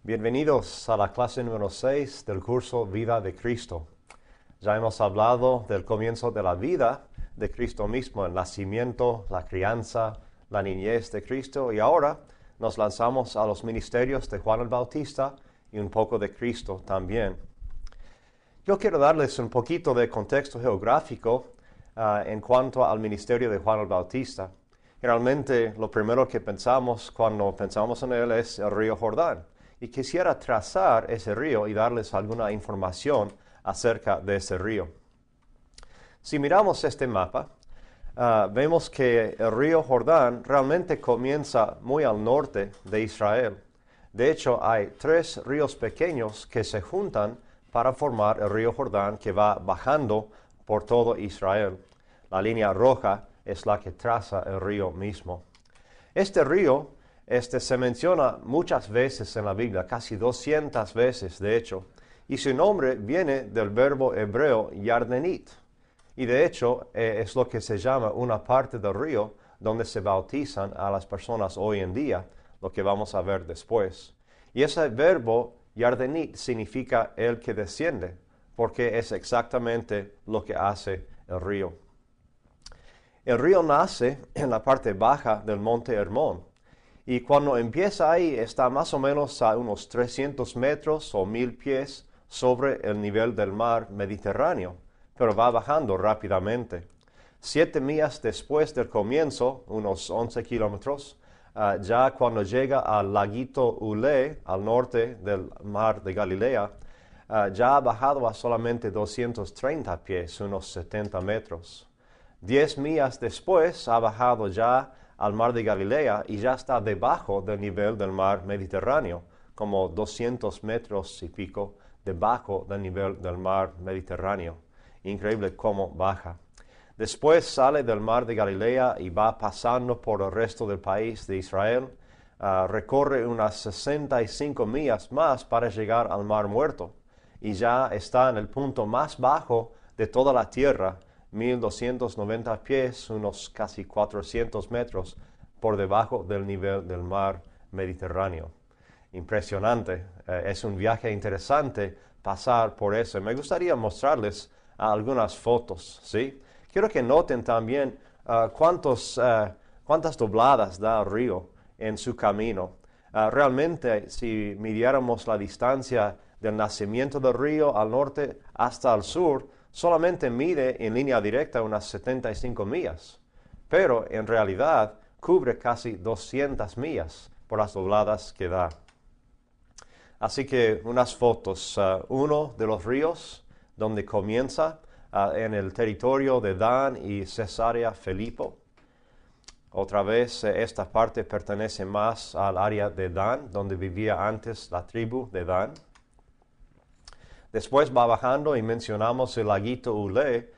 Bienvenidos a la clase número 6 del curso Vida de Cristo. Ya hemos hablado del comienzo de la vida de Cristo mismo, el nacimiento, la crianza, la niñez de Cristo, y ahora nos lanzamos a los ministerios de Juan el Bautista y un poco de Cristo también. Yo quiero darles un poquito de contexto geográfico en cuanto al ministerio de Juan el Bautista. Generalmente lo primero que pensamos cuando pensamos en él es el río Jordán. Y quisiera trazar ese río y darles alguna información acerca de ese río. Si miramos este mapa, vemos que el río Jordán realmente comienza muy al norte de Israel. De hecho, hay 3 ríos pequeños que se juntan para formar el río Jordán que va bajando por todo Israel. La línea roja es la que traza el río mismo. Este río se menciona muchas veces en la Biblia, casi 200 veces de hecho, y su nombre viene del verbo hebreo yardenit. Y de hecho es lo que se llama una parte del río donde se bautizan a las personas hoy en día, lo que vamos a ver después. Y ese verbo yardenit significa el que desciende, porque es exactamente lo que hace el río. El río nace en la parte baja del monte Hermón, y cuando empieza ahí está más o menos a unos 300 metros o 1000 pies sobre el nivel del mar Mediterráneo, pero va bajando rápidamente. 7 millas después del comienzo, unos 11 kilómetros, ya cuando llega al laguito Ulé, al norte del mar de Galilea, ya ha bajado a solamente 230 pies, unos 70 metros. 10 millas después ha bajado ya al mar de Galilea y ya está debajo del nivel del mar Mediterráneo, como 200 metros y pico debajo del nivel del mar Mediterráneo. Increíble cómo baja. Después sale del mar de Galilea y va pasando por el resto del país de Israel. Recorre unas 65 millas más para llegar al mar Muerto y ya está en el punto más bajo de toda la tierra, 1290 pies, unos casi 400 metros por debajo del nivel del mar Mediterráneo. Impresionante, es un viaje interesante pasar por eso. Me gustaría mostrarles algunas fotos, ¿sí? Quiero que noten también cuántas dobladas da el río en su camino. Realmente, si midiéramos la distancia del nacimiento del río al norte hasta el sur, solamente mide en línea directa unas 75 millas, pero en realidad cubre casi 200 millas por las dobladas que da. Así que unas fotos, uno de los ríos donde comienza en el territorio de Dan y Cesarea Filipo. Otra vez esta parte pertenece más al área de Dan, donde vivía antes la tribu de Dan. Después va bajando y mencionamos el laguito Ulé.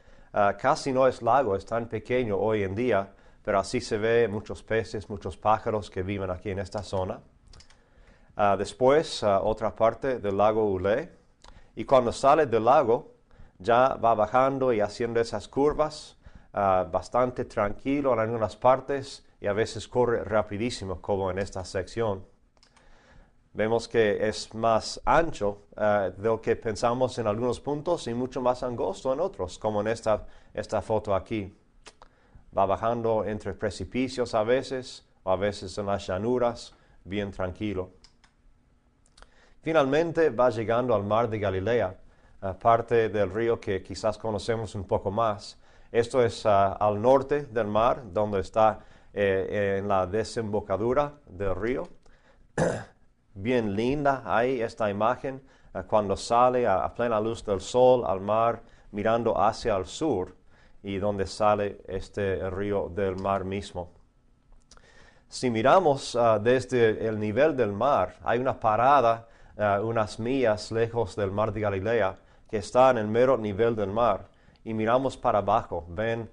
Casi no es lago, es tan pequeño hoy en día, pero así se ve muchos peces, muchos pájaros que viven aquí en esta zona. Después otra parte del lago Ulé. Y cuando sale del lago ya va bajando y haciendo esas curvas, bastante tranquilo en algunas partes y a veces corre rapidísimo como en esta sección. Vemos que es más ancho de lo que pensamos en algunos puntos y mucho más angosto en otros, como en esta foto aquí. Va bajando entre precipicios a veces, o a veces en las llanuras, bien tranquilo. Finalmente va llegando al mar de Galilea, parte del río que quizás conocemos un poco más. Esto es al norte del mar, donde está en la desembocadura del río. Bien linda ahí esta imagen cuando sale a plena luz del sol al mar mirando hacia el sur y donde sale el río del mar mismo. Si miramos desde el nivel del mar, hay una parada unas millas lejos del mar de Galilea que está en el mero nivel del mar y miramos para abajo, ven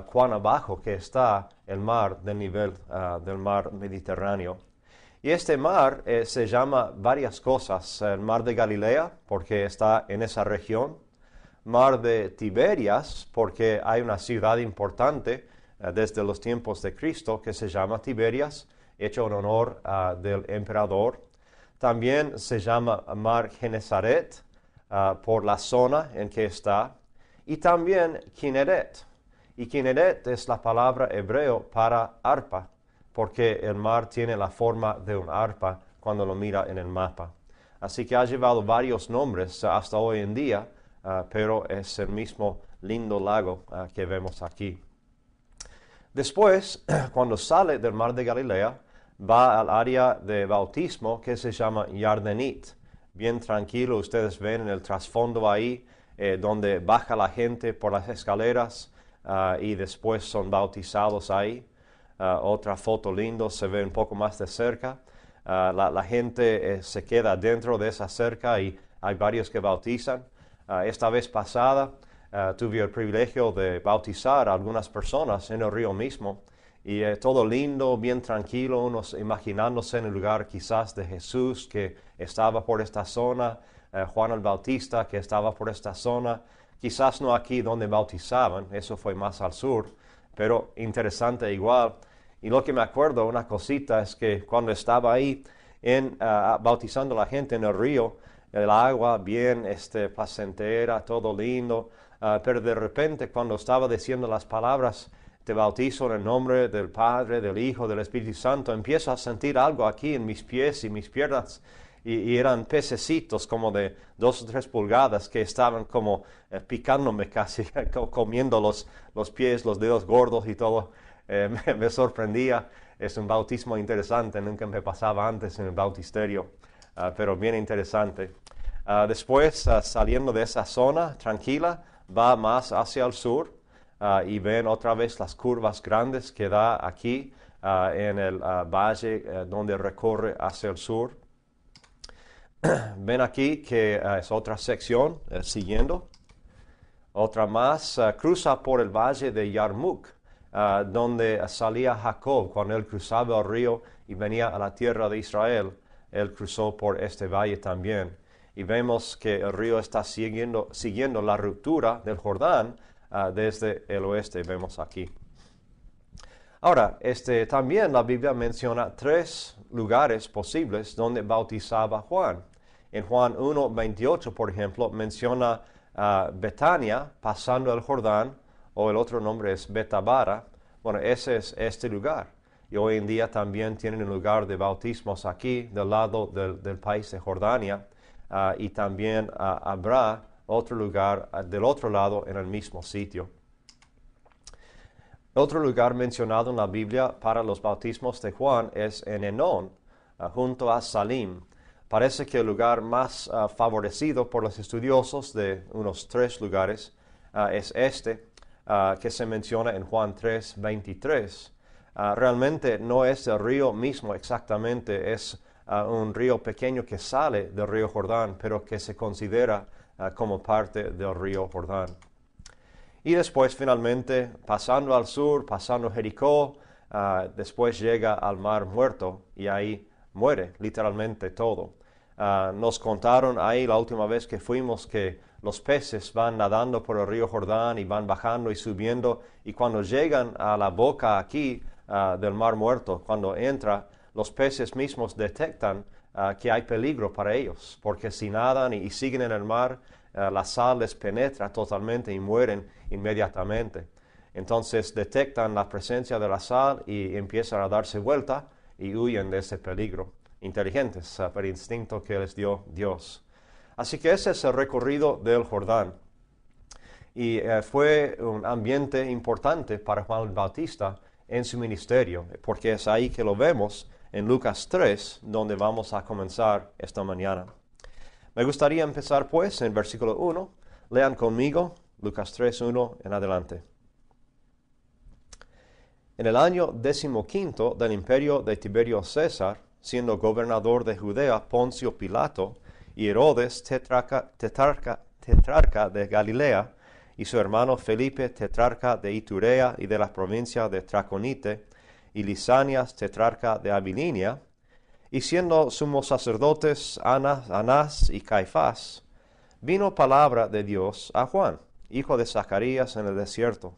cuán abajo que está el mar del nivel del mar Mediterráneo. Y este mar se llama varias cosas, el mar de Galilea, porque está en esa región, mar de Tiberias, porque hay una ciudad importante desde los tiempos de Cristo que se llama Tiberias, hecho en honor del emperador. También se llama mar Genesaret por la zona en que está. Y también Kinneret. Y Kinneret es la palabra hebreo para arpa, porque el mar tiene la forma de un arpa cuando lo mira en el mapa. Así que ha llevado varios nombres hasta hoy en día, pero es el mismo lindo lago que vemos aquí. Después, cuando sale del mar de Galilea, va al área de bautismo que se llama Yardenit. Bien tranquilo, ustedes ven en el trasfondo ahí, donde baja la gente por las escaleras y después son bautizados ahí. Otra foto lindo, se ve un poco más de cerca. La gente se queda dentro de esa cerca y hay varios que bautizan. Esta vez pasada tuve el privilegio de bautizar a algunas personas en el río mismo y todo lindo, bien tranquilo, unos imaginándose en el lugar quizás de Jesús que estaba por esta zona, Juan el Bautista que estaba por esta zona, quizás no aquí donde bautizaban, eso fue más al sur, pero interesante igual. Y lo que me acuerdo, una cosita, es que cuando estaba ahí bautizando a la gente en el río, el agua bien placentera, todo lindo, pero de repente cuando estaba diciendo las palabras, te bautizo en el nombre del Padre, del Hijo, del Espíritu Santo, empiezo a sentir algo aquí en mis pies y mis piernas, y eran pececitos como de 2 o 3 pulgadas que estaban como picándome casi, comiendo los pies, los dedos gordos y todo. Me sorprendía. Es un bautismo interesante, nunca me pasaba antes en el bautisterio, pero bien interesante. Después, saliendo de esa zona tranquila, va más hacia el sur y ven otra vez las curvas grandes que da aquí en el valle donde recorre hacia el sur. Ven aquí que es otra sección siguiendo. Otra más cruza por el valle de Yarmuk, donde salía Jacob cuando él cruzaba el río y venía a la tierra de Israel. Él cruzó por este valle también. Y vemos que el río está siguiendo la ruptura del Jordán desde el oeste, vemos aquí. Ahora, también la Biblia menciona 3 lugares posibles donde bautizaba Juan. En Juan 1:28, por ejemplo, menciona Betania, pasando el Jordán, o el otro nombre es Betabara. Bueno, ese es este lugar. Y hoy en día también tienen un lugar de bautismos aquí, del lado del país de Jordania, y también habrá otro lugar del otro lado en el mismo sitio. Otro lugar mencionado en la Biblia para los bautismos de Juan es en Enón, junto a Salim. Parece que el lugar más favorecido por los estudiosos de unos 3 lugares es que se menciona en Juan 3:23. Realmente no es el río mismo exactamente, es un río pequeño que sale del río Jordán, pero que se considera como parte del río Jordán. Y después finalmente, pasando al sur, pasando Jericó, después llega al Mar Muerto y ahí muere literalmente todo. Nos contaron ahí la última vez que fuimos que los peces van nadando por el río Jordán y van bajando y subiendo, y cuando llegan a la boca aquí del Mar Muerto, cuando entra, los peces mismos detectan que hay peligro para ellos, porque si nadan y siguen en el mar, la sal les penetra totalmente y mueren inmediatamente. Entonces detectan la presencia de la sal y empiezan a darse vuelta y huyen de ese peligro. Inteligentes por instinto que les dio Dios. Así que ese es el recorrido del Jordán. Y fue un ambiente importante para Juan el Bautista en su ministerio, porque es ahí que lo vemos en Lucas 3, donde vamos a comenzar esta mañana. Me gustaría empezar pues en versículo 1. Lean conmigo Lucas 3, 1 en adelante. En el año 15 del imperio de Tiberio César, siendo gobernador de Judea Poncio Pilato, y Herodes tetrarca de Galilea, y su hermano Felipe tetrarca de Iturea y de la provincia de Traconite, y Lisanias tetrarca de Abilinia, y siendo sumos sacerdotes Anás y Caifás, vino palabra de Dios a Juan, hijo de Zacarías, en el desierto.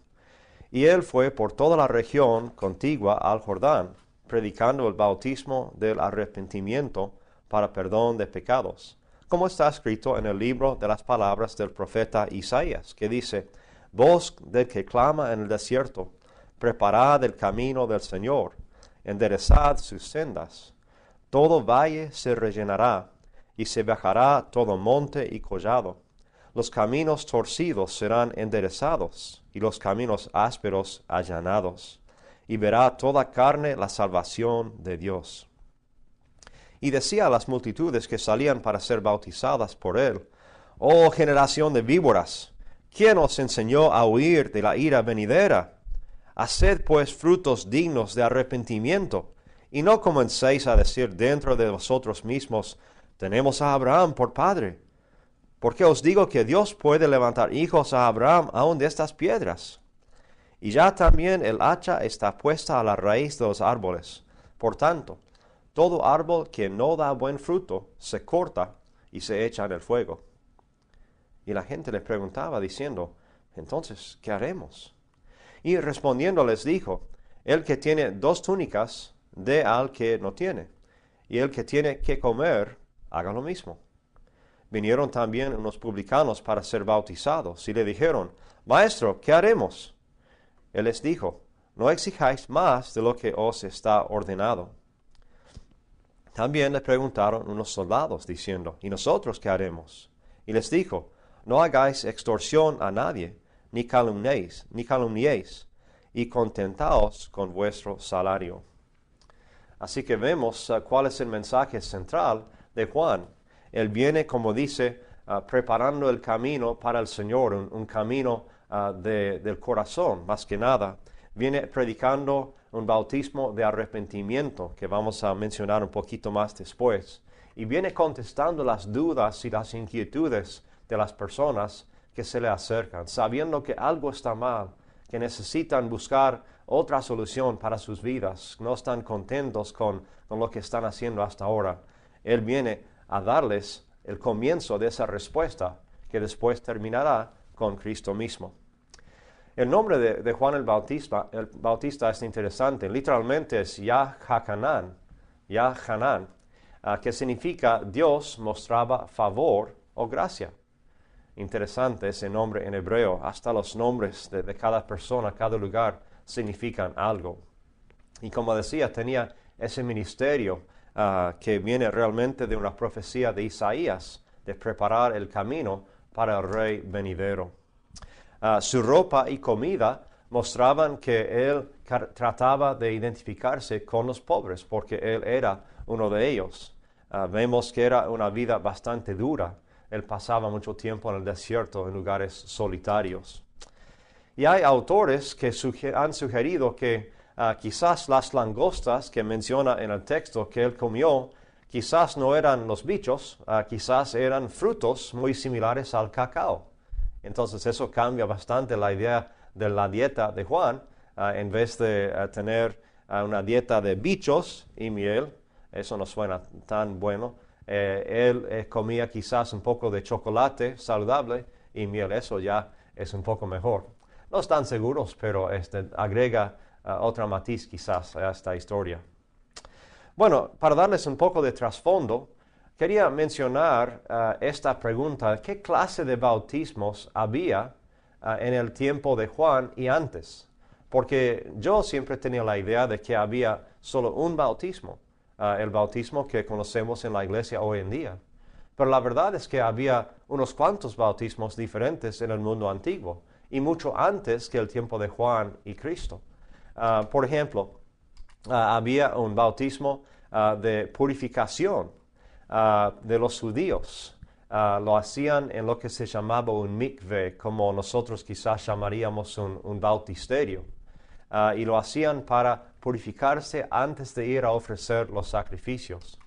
Y él fue por toda la región contigua al Jordán, predicando el bautismo del arrepentimiento para perdón de pecados, como está escrito en el libro de las palabras del profeta Isaías, que dice: Voz del que clama en el desierto, preparad el camino del Señor, enderezad sus sendas. Todo valle se rellenará, y se bajará todo monte y collado. Los caminos torcidos serán enderezados, y los caminos ásperos allanados. Y verá toda carne la salvación de Dios. Y decía a las multitudes que salían para ser bautizadas por él: Oh generación de víboras, ¿quién os enseñó a huir de la ira venidera? Haced pues frutos dignos de arrepentimiento, y no comencéis a decir dentro de vosotros mismos: tenemos a Abraham por padre. Porque os digo que Dios puede levantar hijos a Abraham aun de estas piedras. Y ya también el hacha está puesta a la raíz de los árboles. Por tanto, todo árbol que no da buen fruto se corta y se echa en el fuego. Y la gente le preguntaba diciendo: entonces, ¿qué haremos? Y respondiendo les dijo: el que tiene 2 túnicas, dé al que no tiene, y el que tiene que comer, haga lo mismo. Vinieron también unos publicanos para ser bautizados, y le dijeron: Maestro, ¿qué haremos? Él les dijo: no exijáis más de lo que os está ordenado. También le preguntaron unos soldados, diciendo: ¿y nosotros qué haremos? Y les dijo: no hagáis extorsión a nadie, ni calumniéis, y contentaos con vuestro salario. Así que vemos cuál es el mensaje central de Juan. Él viene, como dice, preparando el camino para el Señor, un camino del corazón, más que nada. Viene predicando un bautismo de arrepentimiento, que vamos a mencionar un poquito más después. Y viene contestando las dudas y las inquietudes de las personas que se le acercan, sabiendo que algo está mal, que necesitan buscar otra solución para sus vidas, no están contentos con lo que están haciendo hasta ahora. Él viene a darles el comienzo de esa respuesta, que después terminará con Cristo mismo. El nombre de Juan el Bautista es interesante. Literalmente es Yahanan, que significa Dios mostraba favor o gracia. Interesante ese nombre en hebreo. Hasta los nombres de cada persona, cada lugar, significan algo. Y como decía, tenía ese ministerio que viene realmente de una profecía de Isaías, de preparar el camino para el rey venidero. Su ropa y comida mostraban que él trataba de identificarse con los pobres, porque él era uno de ellos. Vemos que era una vida bastante dura. Él pasaba mucho tiempo en el desierto, en lugares solitarios. Y hay autores que han sugerido que quizás las langostas que menciona en el texto que él comió, quizás no eran los bichos, quizás eran frutos muy similares al cacao. Entonces eso cambia bastante la idea de la dieta de Juan. En vez de tener una dieta de bichos y miel, eso no suena tan bueno. Él comía quizás un poco de chocolate saludable y miel, eso ya es un poco mejor. No están seguros, pero agrega otra matiz quizás a esta historia. Bueno, para darles un poco de trasfondo, quería mencionar esta pregunta: ¿qué clase de bautismos había en el tiempo de Juan y antes? Porque yo siempre tenía la idea de que había solo un bautismo, el bautismo que conocemos en la iglesia hoy en día. Pero la verdad es que había unos cuantos bautismos diferentes en el mundo antiguo, y mucho antes que el tiempo de Juan y Cristo. Por ejemplo, había un bautismo de purificación de los judíos. Lo hacían en lo que se llamaba un mikve, como nosotros quizás llamaríamos un bautisterio. Y lo hacían para purificarse antes de ir a ofrecer los sacrificios.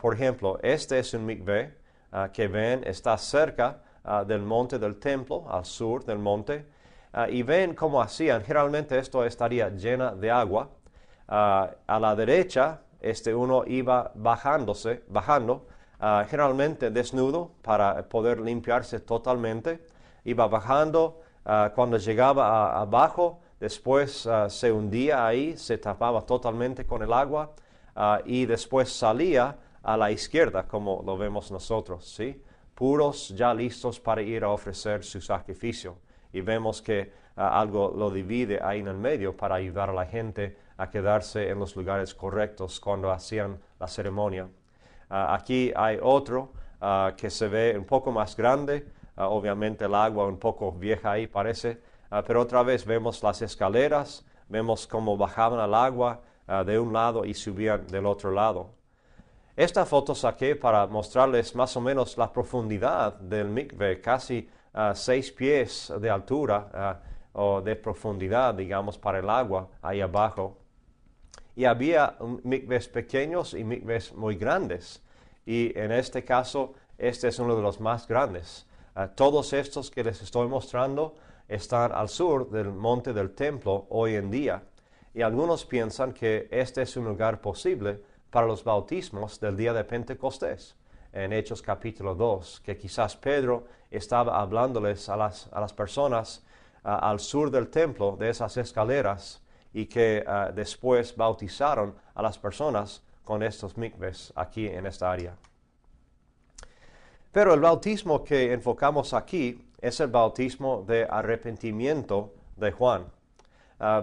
Por ejemplo, este es un mikve que ven, está cerca del monte del templo, al sur del monte, y ven cómo hacían. Generalmente esto estaría llena de agua. A la derecha, uno iba bajando, generalmente desnudo para poder limpiarse totalmente. Iba bajando, cuando llegaba abajo, después se hundía ahí, se tapaba totalmente con el agua, y después salía a la izquierda, como lo vemos nosotros, ¿sí? Puros, ya listos para ir a ofrecer su sacrificio. Y vemos que algo lo divide ahí en el medio para ayudar a la gente a quedarse en los lugares correctos cuando hacían la ceremonia. Aquí hay otro que se ve un poco más grande, obviamente el agua un poco vieja ahí parece, pero otra vez vemos las escaleras, vemos cómo bajaban al agua de un lado y subían del otro lado. Esta foto saqué para mostrarles más o menos la profundidad del mikve, casi 6 pies de altura o de profundidad, digamos, para el agua ahí abajo. Y había mikves pequeños y mikves muy grandes. Y en este caso, este es uno de los más grandes. Todos estos que les estoy mostrando están al sur del monte del templo hoy en día. Y algunos piensan que este es un lugar posible para los bautismos del día de Pentecostés, en Hechos capítulo 2, que quizás Pedro estaba hablándoles a las personas al sur del templo de esas escaleras y que después bautizaron a las personas con estos mikves aquí en esta área. Pero el bautismo que enfocamos aquí es el bautismo de arrepentimiento de Juan.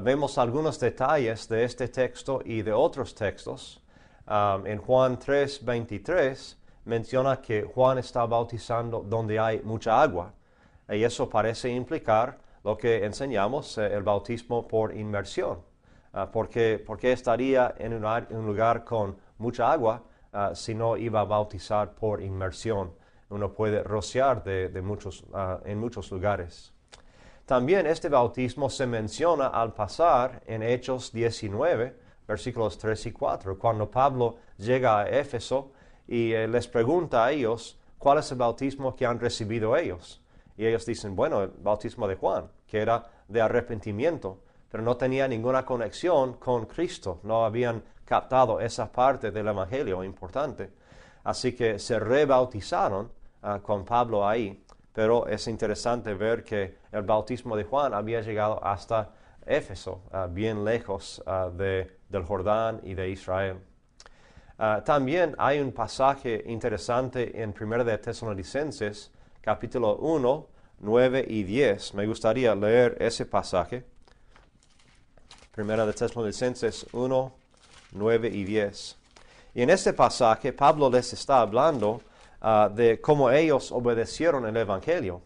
Vemos algunos detalles de este texto y de otros textos. En Juan 3:23 menciona que Juan está bautizando donde hay mucha agua. Y eso parece implicar lo que enseñamos, el bautismo por inmersión. ¿Por qué estaría en un lugar con mucha agua si no iba a bautizar por inmersión? Uno puede rociar en muchos lugares. También este bautismo se menciona al pasar en Hechos 19, versículos 3 y 4, cuando Pablo llega a Éfeso y les pregunta a ellos cuál es el bautismo que han recibido ellos. Y ellos dicen, bueno, el bautismo de Juan, que era de arrepentimiento, pero no tenía ninguna conexión con Cristo, no habían captado esa parte del Evangelio importante. Así que se rebautizaron con Pablo ahí, pero es interesante ver que el bautismo de Juan había llegado hasta Éfeso, bien lejos del Jordán y de Israel. También hay un pasaje interesante en 1 de Tesalonicenses, capítulo 1, 9 y 10. Me gustaría leer ese pasaje. 1 de Tesalonicenses 1, 9 y 10. Y en este pasaje Pablo les está hablando de cómo ellos obedecieron el Evangelio.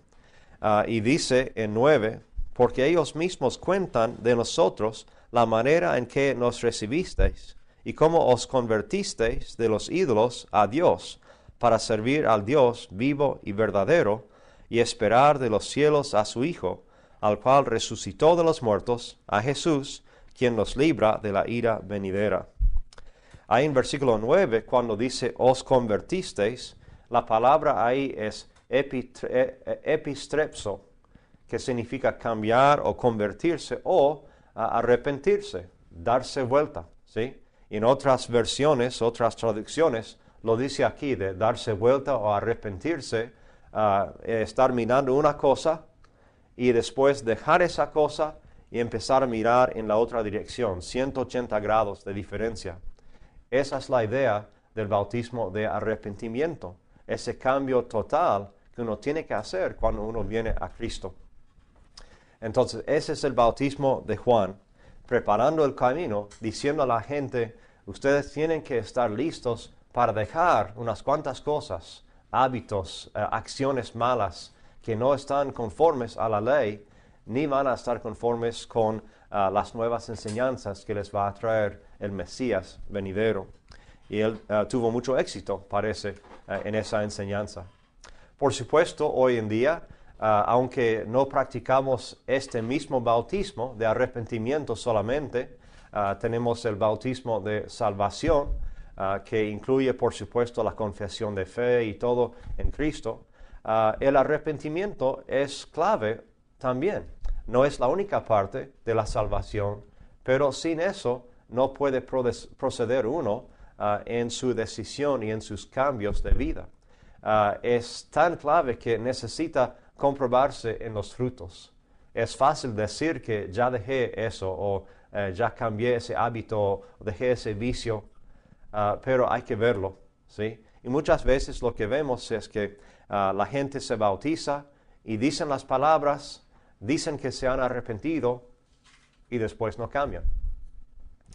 Y dice en 9, porque ellos mismos cuentan de nosotros la manera en que nos recibisteis y cómo os convertisteis de los ídolos a Dios, para servir al Dios vivo y verdadero, y esperar de los cielos a su Hijo, al cual resucitó de los muertos, a Jesús, quien nos libra de la ira venidera. Ahí en versículo 9, cuando dice os convertisteis, la palabra ahí es epistrepso, que significa cambiar o convertirse o arrepentirse, darse vuelta, ¿sí? En otras versiones, otras traducciones, lo dice aquí de darse vuelta o arrepentirse, estar mirando una cosa y después dejar esa cosa y empezar a mirar en la otra dirección, 180 grados de diferencia. Esa es la idea del bautismo de arrepentimiento, ese cambio total que uno tiene que hacer cuando uno viene a Cristo. Entonces, ese es el bautismo de Juan, preparando el camino, diciendo a la gente, ustedes tienen que estar listos para dejar unas cuantas cosas, hábitos, acciones malas que no están conformes a la ley, ni van a estar conformes con las nuevas enseñanzas que les va a traer el Mesías venidero. Y él tuvo mucho éxito, parece, en esa enseñanza. Por supuesto, hoy en día, aunque no practicamos este mismo bautismo de arrepentimiento solamente, tenemos el bautismo de salvación, que incluye, por supuesto, la confesión de fe y todo en Cristo. El arrepentimiento es clave también. No es la única parte de la salvación, pero sin eso no puede proceder uno en su decisión y en sus cambios de vida. Es tan clave que necesita comprobarse en los frutos. Es fácil decir que ya dejé eso o ya cambié ese hábito o dejé ese vicio, pero hay que verlo, ¿sí? Y muchas veces lo que vemos es que la gente se bautiza y dicen las palabras, dicen que se han arrepentido y después no cambian.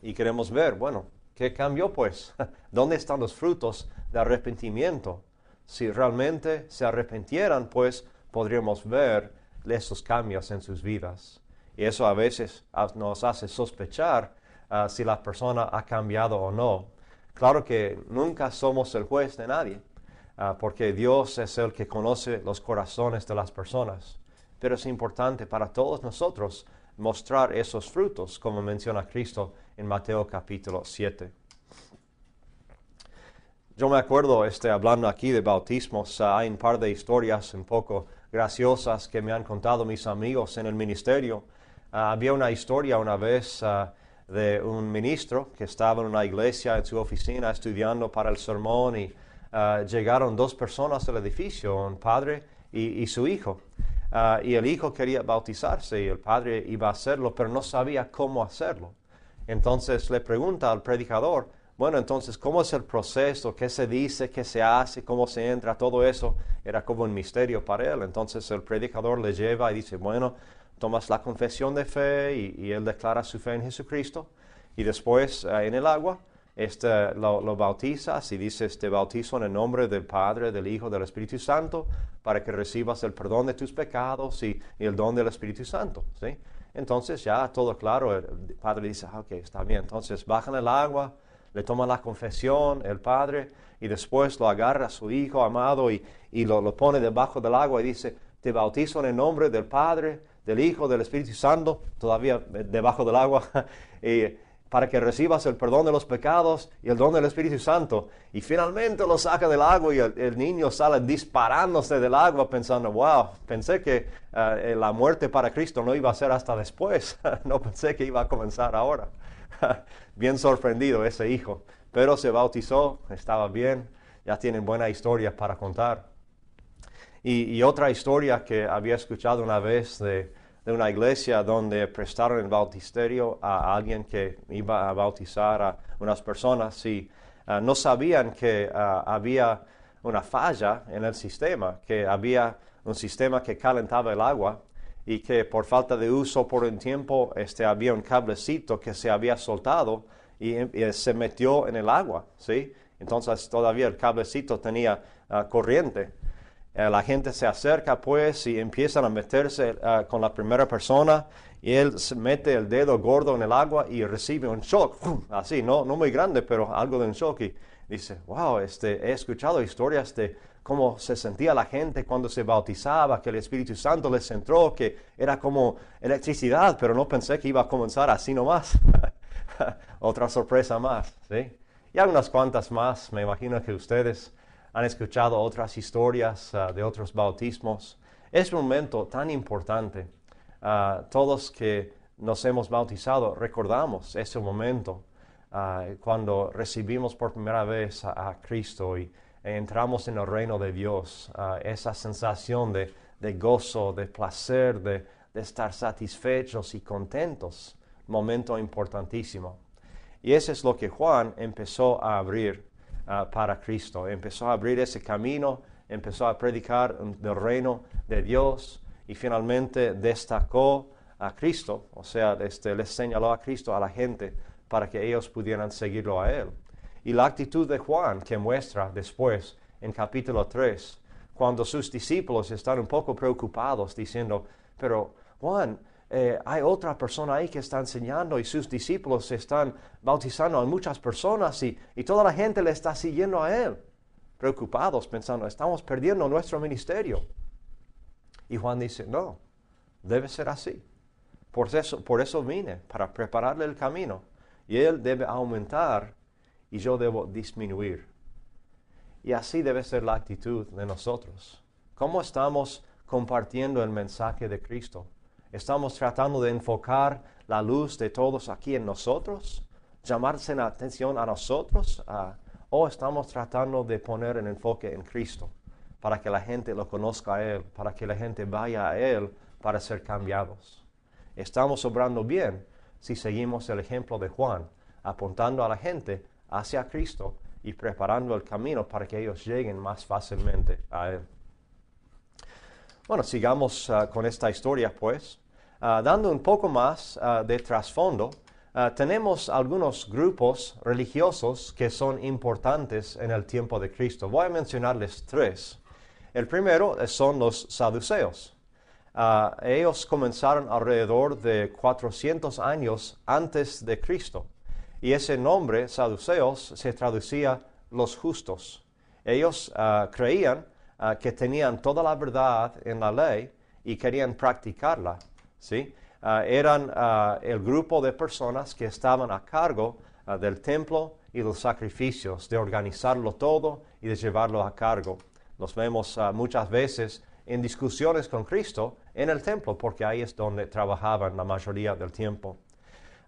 Y queremos ver, bueno, ¿qué cambió pues? ¿Dónde están los frutos de arrepentimiento? Si realmente se arrepintieran, pues podríamos ver esos cambios en sus vidas. Y eso a veces nos hace sospechar si la persona ha cambiado o no. Claro que nunca somos el juez de nadie, porque Dios es el que conoce los corazones de las personas. Pero es importante para todos nosotros mostrar esos frutos, como menciona Cristo en Mateo capítulo 7. Yo me acuerdo, hablando aquí de bautismos, hay un par de historias un poco graciosas que me han contado mis amigos en el ministerio. Había una historia una vez de un ministro que estaba en una iglesia en su oficina estudiando para el sermón y llegaron dos personas al edificio, un padre y su hijo. Y el hijo quería bautizarse y el padre iba a hacerlo, pero no sabía cómo hacerlo. Entonces le pregunta al predicador, bueno, entonces, ¿cómo es el proceso? ¿Qué se dice? ¿Qué se hace? ¿Cómo se entra? Todo eso era como un misterio para él. Entonces el predicador le lleva y dice, bueno, tomas la confesión de fe y él declara su fe en Jesucristo. Y después en el agua lo bautizas y dices, te bautizo en el nombre del Padre, del Hijo, del Espíritu Santo, para que recibas el perdón de tus pecados y el don del Espíritu Santo, ¿sí? Entonces ya todo claro, el padre dice, ok, está bien. Entonces bajan el agua, le toma la confesión el padre y después lo agarra a su hijo amado y lo pone debajo del agua y dice, te bautizo en el nombre del Padre, del Hijo, del Espíritu Santo, todavía debajo del agua, para que recibas el perdón de los pecados y el don del Espíritu Santo. Y finalmente lo saca del agua y el niño sale disparándose del agua pensando, wow, pensé que la muerte para Cristo no iba a ser hasta después, no pensé que iba a comenzar ahora. Bien sorprendido ese hijo, pero se bautizó, estaba bien, ya tienen buena historia para contar. Y otra historia que había escuchado una vez de una iglesia donde prestaron el bautisterio a alguien que iba a bautizar a unas personas y no sabían que había una falla en el sistema, que había un sistema que calentaba el agua y que por falta de uso por un tiempo había un cablecito que se había soltado y se metió en el agua, ¿sí? Entonces todavía el cablecito tenía corriente. La gente se acerca pues y empiezan a meterse con la primera persona y él se mete el dedo gordo en el agua y recibe un shock, así, no muy grande, pero algo de un shock y dice, wow, he escuchado historias de cómo se sentía la gente cuando se bautizaba, que el Espíritu Santo les entró, que era como electricidad, pero no pensé que iba a comenzar así nomás. Otra sorpresa más, ¿sí? Y hay unas cuantas más, me imagino que ustedes han escuchado otras historias de otros bautismos. Es un momento tan importante. Todos que nos hemos bautizado recordamos ese momento cuando recibimos por primera vez a Cristo y entramos en el reino de Dios. Esa sensación de gozo, de placer, de estar satisfechos y contentos. Momento importantísimo. Y eso es lo que Juan empezó a abrir para Cristo. Empezó a abrir ese camino, empezó a predicar del reino de Dios y finalmente destacó a Cristo, o sea, les señaló a Cristo a la gente para que ellos pudieran seguirlo a Él. Y la actitud de Juan que muestra después en capítulo 3, cuando sus discípulos están un poco preocupados diciendo, pero Juan, hay otra persona ahí que está enseñando y sus discípulos están bautizando a muchas personas y toda la gente le está siguiendo a él. Preocupados, pensando, estamos perdiendo nuestro ministerio. Y Juan dice, no, debe ser así. Por eso vine, para prepararle el camino. Y él debe aumentar y yo debo disminuir. Y así debe ser la actitud de nosotros. ¿Cómo estamos compartiendo el mensaje de Cristo? ¿Estamos tratando de enfocar la luz de todos aquí en nosotros? ¿Llamarse la atención a nosotros? ¿O estamos tratando de poner el enfoque en Cristo para que la gente lo conozca a Él, para que la gente vaya a Él para ser cambiados? Estamos obrando bien si seguimos el ejemplo de Juan, apuntando a la gente hacia Cristo y preparando el camino para que ellos lleguen más fácilmente a Él. Bueno, sigamos con esta historia, pues. Dando un poco más de trasfondo, tenemos algunos grupos religiosos que son importantes en el tiempo de Cristo. Voy a mencionarles tres. El primero son los saduceos. Ellos comenzaron alrededor de 400 años antes de Cristo. Y ese nombre, saduceos, se traducía los justos. Ellos creían que tenían toda la verdad en la ley y querían practicarla, ¿sí? Eran el grupo de personas que estaban a cargo del templo y los sacrificios, de organizarlo todo y de llevarlo a cargo. Los vemos muchas veces en discusiones con Cristo en el templo, porque ahí es donde trabajaban la mayoría del tiempo.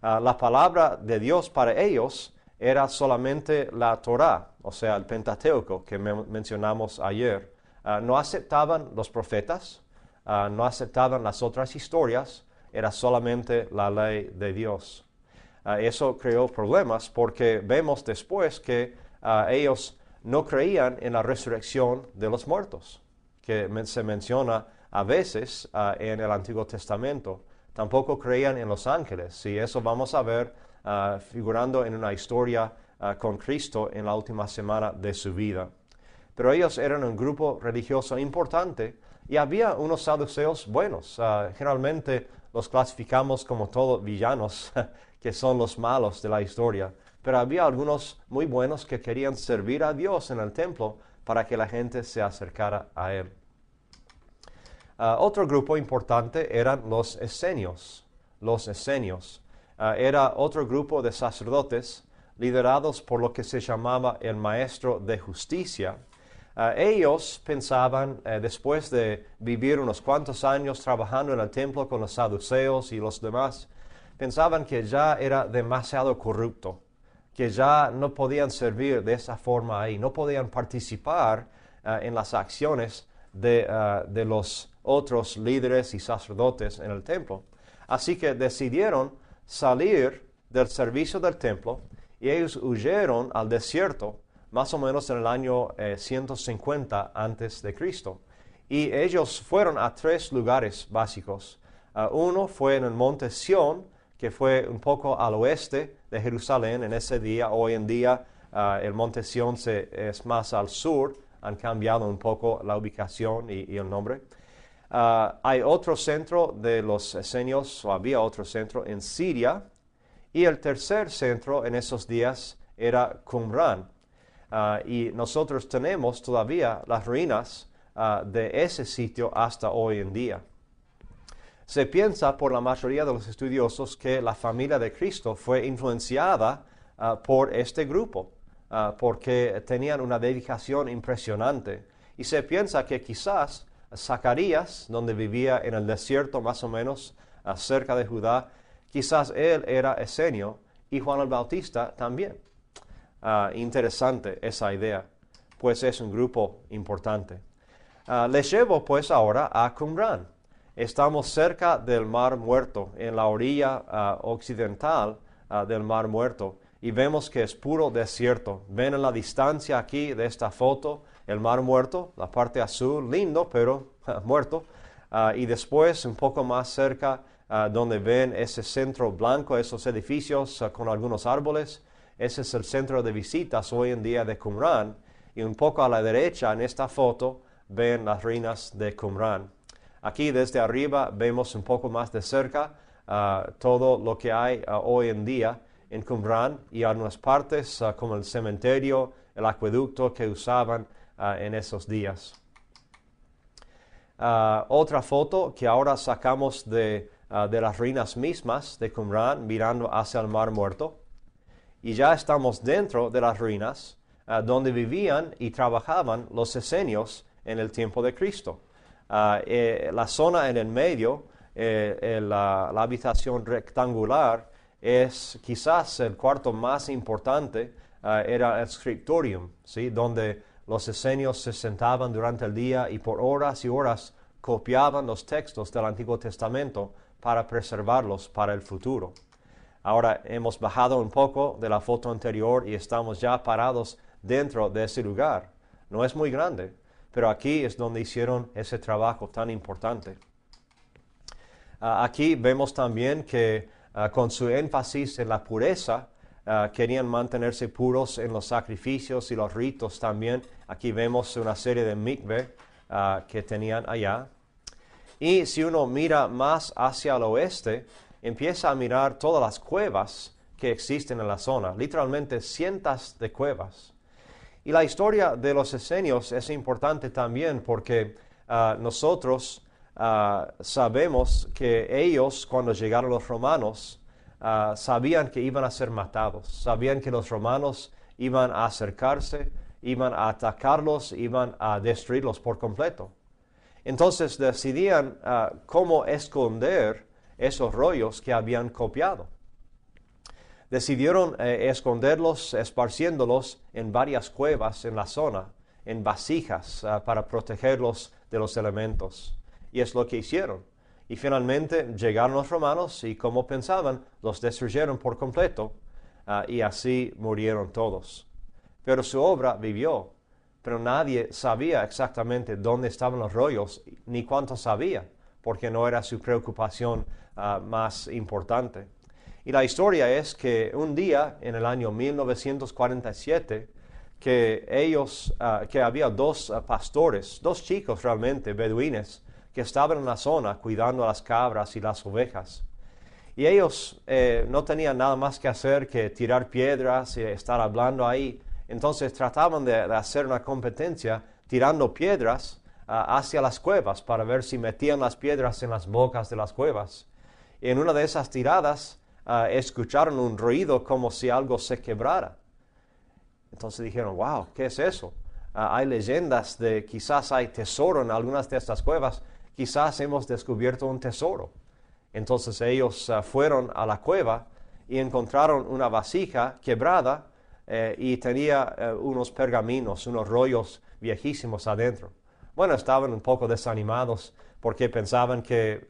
La palabra de Dios para ellos era solamente la Torá, o sea, el Pentateuco que mencionamos ayer. No aceptaban los profetas, no aceptaban las otras historias, era solamente la ley de Dios. Eso creó problemas porque vemos después que ellos no creían en la resurrección de los muertos, que se menciona a veces en el Antiguo Testamento. Tampoco creían en los ángeles, y eso vamos a ver figurando en una historia con Cristo en la última semana de su vida. Pero ellos eran un grupo religioso importante y había unos saduceos buenos. Generalmente los clasificamos como todos villanos, que son los malos de la historia. Pero había algunos muy buenos que querían servir a Dios en el templo para que la gente se acercara a Él. Otro grupo importante eran los esenios. Los esenios era otro grupo de sacerdotes liderados por lo que se llamaba el maestro de justicia. Ellos pensaban, después de vivir unos cuantos años trabajando en el templo con los saduceos y los demás, pensaban que ya era demasiado corrupto, que ya no podían servir de esa forma ahí, no podían participar en las acciones de los otros líderes y sacerdotes en el templo. Así que decidieron salir del servicio del templo y ellos huyeron al desierto, más o menos en el año 150 antes de Cristo. Y ellos fueron a tres lugares básicos. Uno fue en el monte Sión, que fue un poco al oeste de Jerusalén en ese día. Hoy en día el monte Sión es más al sur, han cambiado un poco la ubicación y el nombre. Hay otro centro de los esenios, o había otro centro en Siria, y el tercer centro en esos días era Qumran. Y nosotros tenemos todavía las ruinas de ese sitio hasta hoy en día. Se piensa por la mayoría de los estudiosos que la familia de Cristo fue influenciada por este grupo, porque tenían una dedicación impresionante. Y se piensa que quizás Zacarías, donde vivía en el desierto más o menos cerca de Judá, quizás él era esenio y Juan el Bautista también. Interesante esa idea, pues es un grupo importante. Les llevo pues ahora a Qumran. Estamos cerca del Mar Muerto, en la orilla occidental del Mar Muerto, y vemos que es puro desierto. Ven en la distancia aquí de esta foto el Mar Muerto, la parte azul, lindo, pero muerto. Y después, un poco más cerca, donde ven ese centro blanco, esos edificios con algunos árboles, ese es el centro de visitas hoy en día de Qumran. Y un poco a la derecha en esta foto ven las ruinas de Qumran. Aquí desde arriba vemos un poco más de cerca todo lo que hay hoy en día en Qumran y algunas partes como el cementerio, el acueducto que usaban en esos días. Otra foto que ahora sacamos de las ruinas mismas de Qumran mirando hacia el Mar Muerto. Y ya estamos dentro de las ruinas donde vivían y trabajaban los esenios en el tiempo de Cristo. La zona en el medio, la habitación rectangular, es quizás el cuarto más importante, era el scriptorium, ¿sí? Donde los esenios se sentaban durante el día y por horas y horas copiaban los textos del Antiguo Testamento para preservarlos para el futuro. Ahora hemos bajado un poco de la foto anterior y estamos ya parados dentro de ese lugar. No es muy grande, pero aquí es donde hicieron ese trabajo tan importante. Aquí vemos también que con su énfasis en la pureza, querían mantenerse puros en los sacrificios y los ritos también. Aquí vemos una serie de mikveh que tenían allá. Y si uno mira más hacia el oeste, empieza a mirar todas las cuevas que existen en la zona, literalmente cientos de cuevas. Y la historia de los esenios es importante también porque nosotros sabemos que ellos, cuando llegaron los romanos, sabían que iban a ser matados, sabían que los romanos iban a acercarse, iban a atacarlos, iban a destruirlos por completo. Entonces decidían cómo esconder esos rollos que habían copiado. Decidieron esconderlos, esparciéndolos en varias cuevas en la zona, en vasijas, para protegerlos de los elementos. Y es lo que hicieron. Y finalmente llegaron los romanos y, como pensaban, los destruyeron por completo y así murieron todos. Pero su obra vivió, pero nadie sabía exactamente dónde estaban los rollos ni cuánto sabía, porque no era su preocupación más importante. Y la historia es que un día, en el año 1947, que había dos pastores, dos chicos realmente, beduines, que estaban en la zona cuidando a las cabras y las ovejas. Y ellos no tenían nada más que hacer que tirar piedras y estar hablando ahí. Entonces trataban de hacer una competencia tirando piedras hacia las cuevas para ver si metían las piedras en las bocas de las cuevas. Y en una de esas tiradas escucharon un ruido como si algo se quebrara. Entonces dijeron, wow, ¿qué es eso? Hay leyendas de quizás hay tesoro en algunas de estas cuevas. Quizás hemos descubierto un tesoro. Entonces ellos fueron a la cueva y encontraron una vasija quebrada y tenía unos pergaminos, unos rollos viejísimos adentro. Bueno, estaban un poco desanimados porque pensaban que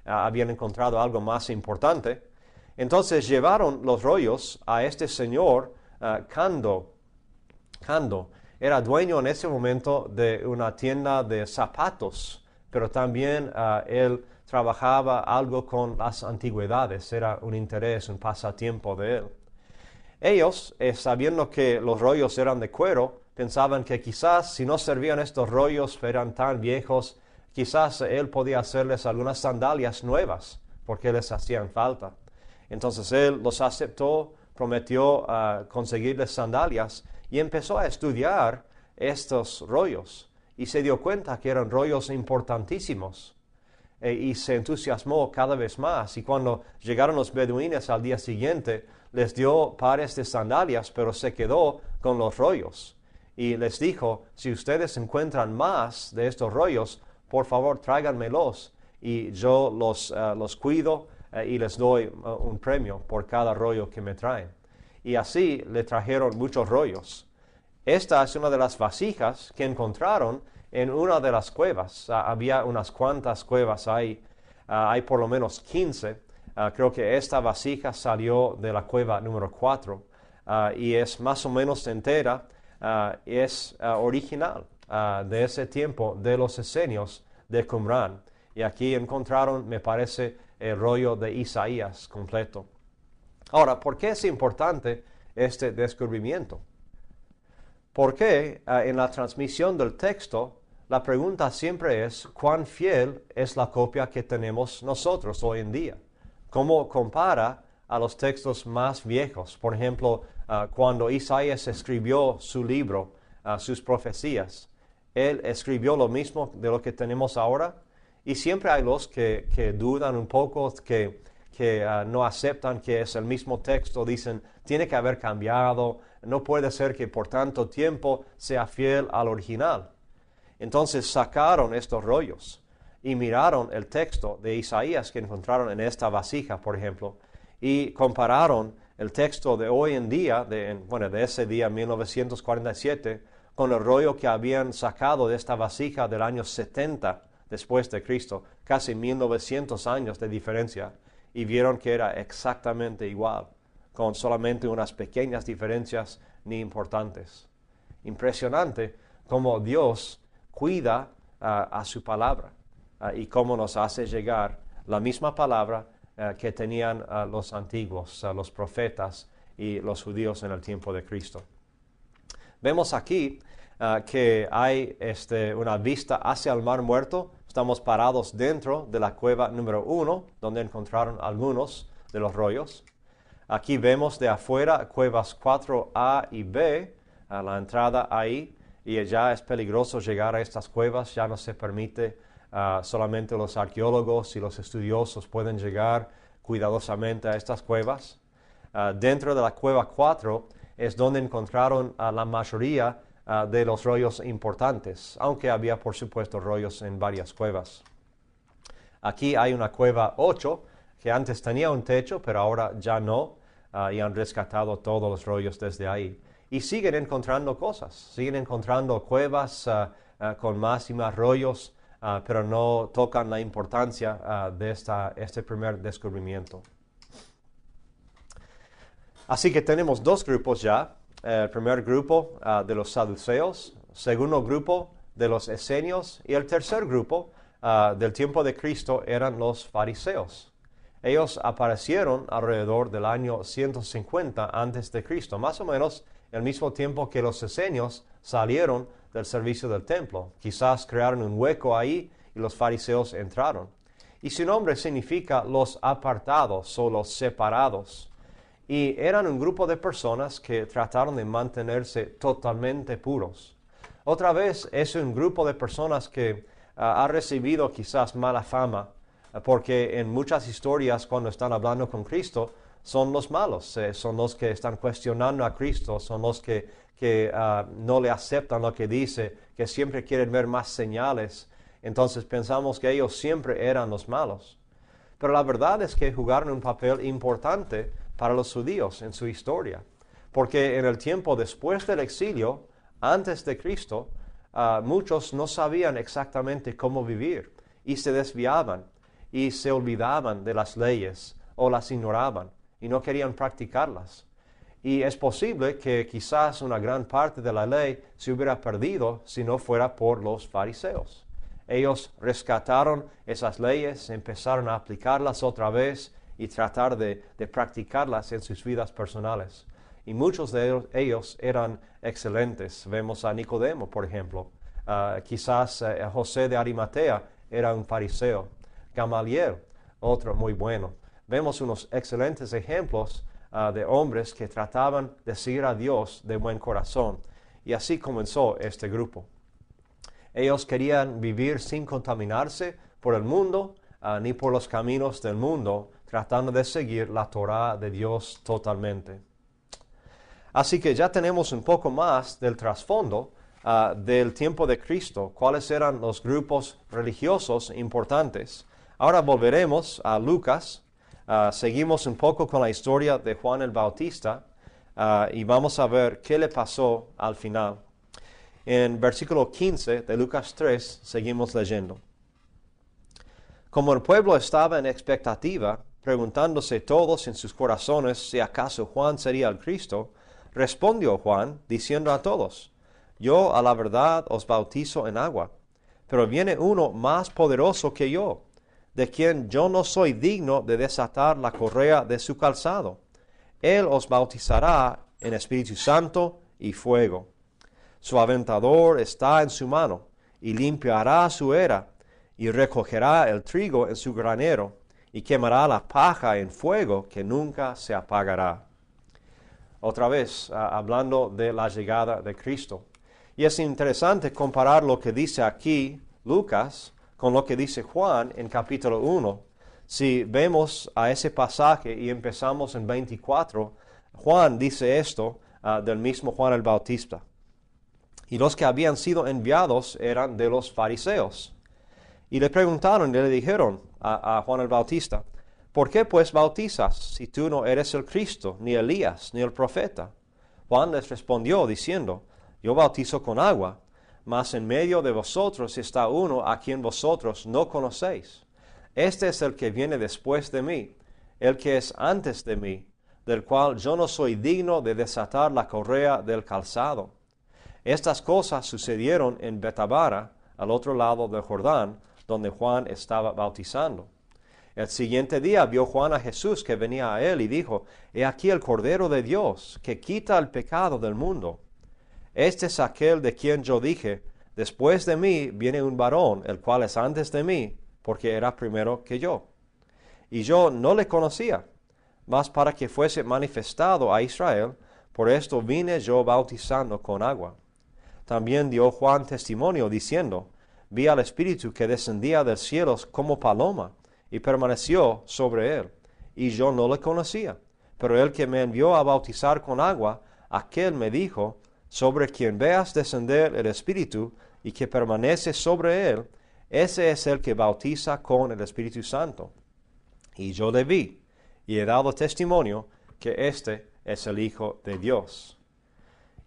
habían encontrado algo más importante. Entonces llevaron los rollos a este señor Kando. Kando era dueño en ese momento de una tienda de zapatos, pero también él trabajaba algo con las antigüedades, era un interés, un pasatiempo de él. Ellos, sabiendo que los rollos eran de cuero, pensaban que quizás si no servían estos rollos, eran tan viejos, quizás él podía hacerles algunas sandalias nuevas, porque les hacían falta. Entonces él los aceptó, prometió conseguirles sandalias y empezó a estudiar estos rollos y se dio cuenta que eran rollos importantísimos y se entusiasmó cada vez más. Y cuando llegaron los beduines al día siguiente, les dio pares de sandalias, pero se quedó con los rollos. Y les dijo, si ustedes encuentran más de estos rollos, por favor tráiganmelos y yo los cuido y les doy un premio por cada rollo que me traen. Y así le trajeron muchos rollos. Esta es una de las vasijas que encontraron en una de las cuevas. Había unas cuantas cuevas ahí, hay por lo menos 15. Creo que esta vasija salió de la cueva número 4 y es más o menos entera, es original de ese tiempo de los esenios de Qumran. Y aquí encontraron, me parece, el rollo de Isaías completo. Ahora, ¿por qué es importante este descubrimiento? Porque en la transmisión del texto, la pregunta siempre es, ¿cuán fiel es la copia que tenemos nosotros hoy en día? ¿Cómo compara a los textos más viejos? Por ejemplo, cuando Isaías escribió su libro, sus profecías, él escribió lo mismo de lo que tenemos ahora. Y siempre hay los que dudan un poco, que no aceptan que es el mismo texto, dicen, tiene que haber cambiado, no puede ser que por tanto tiempo sea fiel al original. Entonces sacaron estos rollos y miraron el texto de Isaías que encontraron en esta vasija, por ejemplo, y compararon el texto de hoy en día, de ese día 1947, con el rollo que habían sacado de esta vasija del año 70 después de Cristo, casi 1900 años de diferencia, y vieron que era exactamente igual, con solamente unas pequeñas diferencias ni importantes. impresionante cómo Dios cuida a su palabra y cómo nos hace llegar la misma palabra que tenían los antiguos, los profetas y los judíos en el tiempo de Cristo. Vemos aquí que hay una vista hacia el Mar Muerto. Estamos parados dentro de la cueva número 1, donde encontraron algunos de los rollos. Aquí vemos de afuera cuevas 4A y B, a la entrada ahí, y ya es peligroso llegar a estas cuevas, ya no se permite, solamente los arqueólogos y los estudiosos pueden llegar cuidadosamente a estas cuevas. Dentro de la cueva 4 es donde encontraron la mayoría de los rollos importantes, aunque había por supuesto rollos en varias cuevas. Aquí hay una cueva 8, que antes tenía un techo, pero ahora ya no, y han rescatado todos los rollos desde ahí. Y siguen encontrando cosas, siguen encontrando cuevas con más y más rollos, pero no tocan la importancia de este primer descubrimiento. Así que tenemos dos grupos ya. El primer grupo de los saduceos, segundo grupo de los esenios, y el tercer grupo del tiempo de Cristo eran los fariseos. Ellos aparecieron alrededor del año 150 antes de Cristo, más o menos al mismo tiempo que los esenios salieron del servicio del templo. Quizás crearon un hueco ahí y los fariseos entraron. Y su nombre significa los apartados o los separados. Y eran un grupo de personas que trataron de mantenerse totalmente puros. Otra vez es un grupo de personas que ha recibido quizás mala fama, porque en muchas historias cuando están hablando con Cristo son los malos, son los que están cuestionando a Cristo, son los que no le aceptan lo que dice, que siempre quieren ver más señales. Entonces pensamos que ellos siempre eran los malos. Pero la verdad es que jugaron un papel importante para los judíos en su historia, porque en el tiempo después del exilio, antes de Cristo, muchos no sabían exactamente cómo vivir y se desviaban y se olvidaban de las leyes o las ignoraban y no querían practicarlas. Y es posible que quizás una gran parte de la ley se hubiera perdido si no fuera por los fariseos. Ellos rescataron esas leyes, empezaron a aplicarlas otra vez y tratar de practicarlas en sus vidas personales. Y muchos de ellos eran excelentes. Vemos a Nicodemo, por ejemplo. Quizás José de Arimatea era un fariseo. Gamaliel, otro muy bueno. Vemos unos excelentes ejemplos de hombres que trataban de seguir a Dios de buen corazón. Y así comenzó este grupo. Ellos querían vivir sin contaminarse por el mundo, ni por los caminos del mundo, tratando de seguir la Torá de Dios totalmente. Así que ya tenemos un poco más del trasfondo del tiempo de Cristo, cuáles eran los grupos religiosos importantes. Ahora volveremos a Lucas, seguimos un poco con la historia de Juan el Bautista y vamos a ver qué le pasó al final. En versículo 15 de Lucas 3 seguimos leyendo. Como el pueblo estaba en expectativa, preguntándose todos en sus corazones si acaso Juan sería el Cristo, respondió Juan, diciendo a todos, yo a la verdad os bautizo en agua, pero viene uno más poderoso que yo, de quien yo no soy digno de desatar la correa de su calzado. Él os bautizará en Espíritu Santo y fuego. Su aventador está en su mano, y limpiará su era, y recogerá el trigo en su granero, y quemará la paja en fuego que nunca se apagará. Otra vez, hablando de la llegada de Cristo. Y es interesante comparar lo que dice aquí Lucas con lo que dice Juan en capítulo 1. Si vemos a ese pasaje y empezamos en 24, Juan dice esto del mismo Juan el Bautista. Y los que habían sido enviados eran de los fariseos. Y le preguntaron y le dijeron a Juan el Bautista, ¿por qué pues bautizas si tú no eres el Cristo, ni Elías, ni el profeta? Juan les respondió diciendo, yo bautizo con agua, mas en medio de vosotros está uno a quien vosotros no conocéis. Este es el que viene después de mí, el que es antes de mí, del cual yo no soy digno de desatar la correa del calzado. Estas cosas sucedieron en Betabara, al otro lado del Jordán, donde Juan estaba bautizando. El siguiente día vio Juan a Jesús que venía a él y dijo, «He aquí el Cordero de Dios, que quita el pecado del mundo. Este es aquel de quien yo dije, después de mí viene un varón, el cual es antes de mí, porque era primero que yo. Y yo no le conocía, mas para que fuese manifestado a Israel, por esto vine yo bautizando con agua». También dio Juan testimonio diciendo, «Vi al Espíritu que descendía del cielo como paloma, y permaneció sobre él, y yo no le conocía. Pero el que me envió a bautizar con agua, aquel me dijo, sobre quien veas descender el Espíritu, y que permanece sobre él, ese es el que bautiza con el Espíritu Santo. Y yo le vi, y he dado testimonio que este es el Hijo de Dios».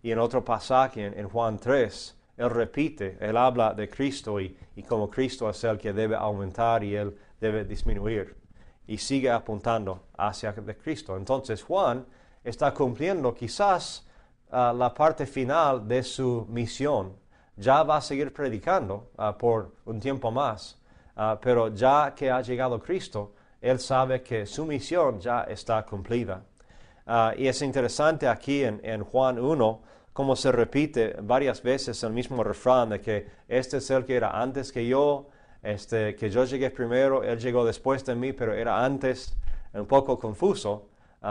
Y en otro pasaje, en Juan 3, él habla de Cristo y como Cristo es el que debe aumentar y él debe disminuir. Y sigue apuntando hacia de Cristo. Entonces Juan está cumpliendo quizás la parte final de su misión. Ya va a seguir predicando por un tiempo más, pero ya que ha llegado Cristo, él sabe que su misión ya está cumplida. Y es interesante aquí en Juan 1, como se repite varias veces el mismo refrán de que este es el que era antes que yo, que yo llegué primero, él llegó después de mí, pero era antes, un poco confuso,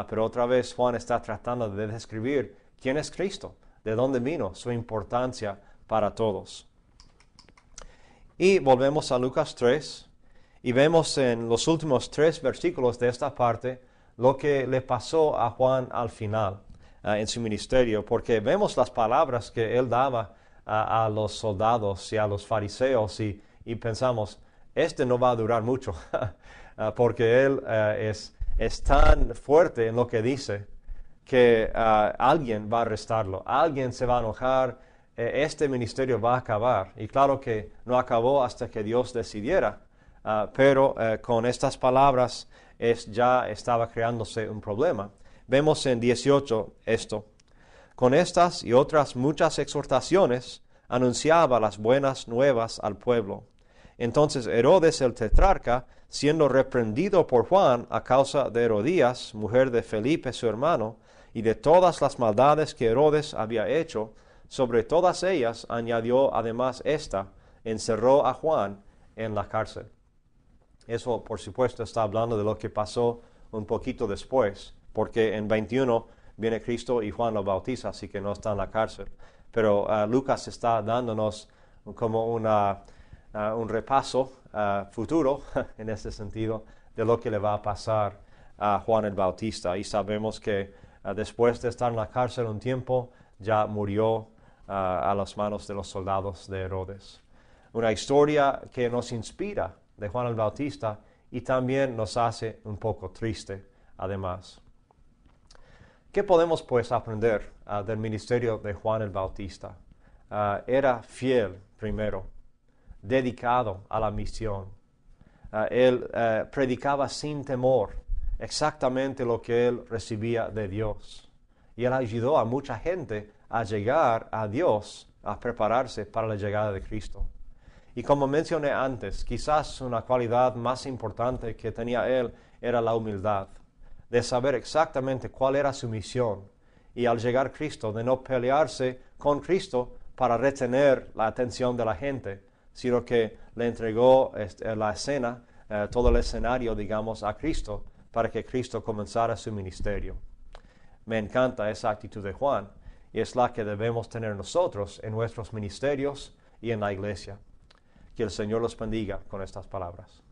pero otra vez Juan está tratando de describir quién es Cristo, de dónde vino, su importancia para todos. Y volvemos a Lucas 3 y vemos en los últimos 3 versículos de esta parte lo que le pasó a Juan al final en su ministerio, porque vemos las palabras que él daba a los soldados y a los fariseos y pensamos, no va a durar mucho, porque él es tan fuerte en lo que dice que alguien va a arrestarlo, alguien se va a enojar, este ministerio va a acabar. Y claro que no acabó hasta que Dios decidiera, pero con estas palabras ya estaba creándose un problema. Vemos en 18 esto. Con estas y otras muchas exhortaciones anunciaba las buenas nuevas al pueblo. Entonces Herodes el tetrarca, siendo reprendido por Juan a causa de Herodías, mujer de Felipe su hermano, y de todas las maldades que Herodes había hecho, sobre todas ellas añadió además esta, encerró a Juan en la cárcel. Eso, por supuesto, está hablando de lo que pasó un poquito después, porque en 21 viene Cristo y Juan lo bautiza, así que no está en la cárcel. Pero Lucas está dándonos como un repaso futuro, en ese sentido, de lo que le va a pasar a Juan el Bautista. Y sabemos que después de estar en la cárcel un tiempo, ya murió a las manos de los soldados de Herodes. Una historia que nos inspira de Juan el Bautista y también nos hace un poco triste, además. ¿Qué podemos pues aprender del ministerio de Juan el Bautista? Era fiel primero, dedicado a la misión. Él predicaba sin temor exactamente lo que él recibía de Dios. Y él ayudó a mucha gente a llegar a Dios, a prepararse para la llegada de Cristo. Y como mencioné antes, quizás una cualidad más importante que tenía él era la humildad, de saber exactamente cuál era su misión. Y al llegar Cristo, de no pelearse con Cristo para retener la atención de la gente, sino que le entregó la escena, todo el escenario, digamos, a Cristo, para que Cristo comenzara su ministerio. Me encanta esa actitud de Juan, y es la que debemos tener nosotros en nuestros ministerios y en la iglesia. Que el Señor los bendiga con estas palabras.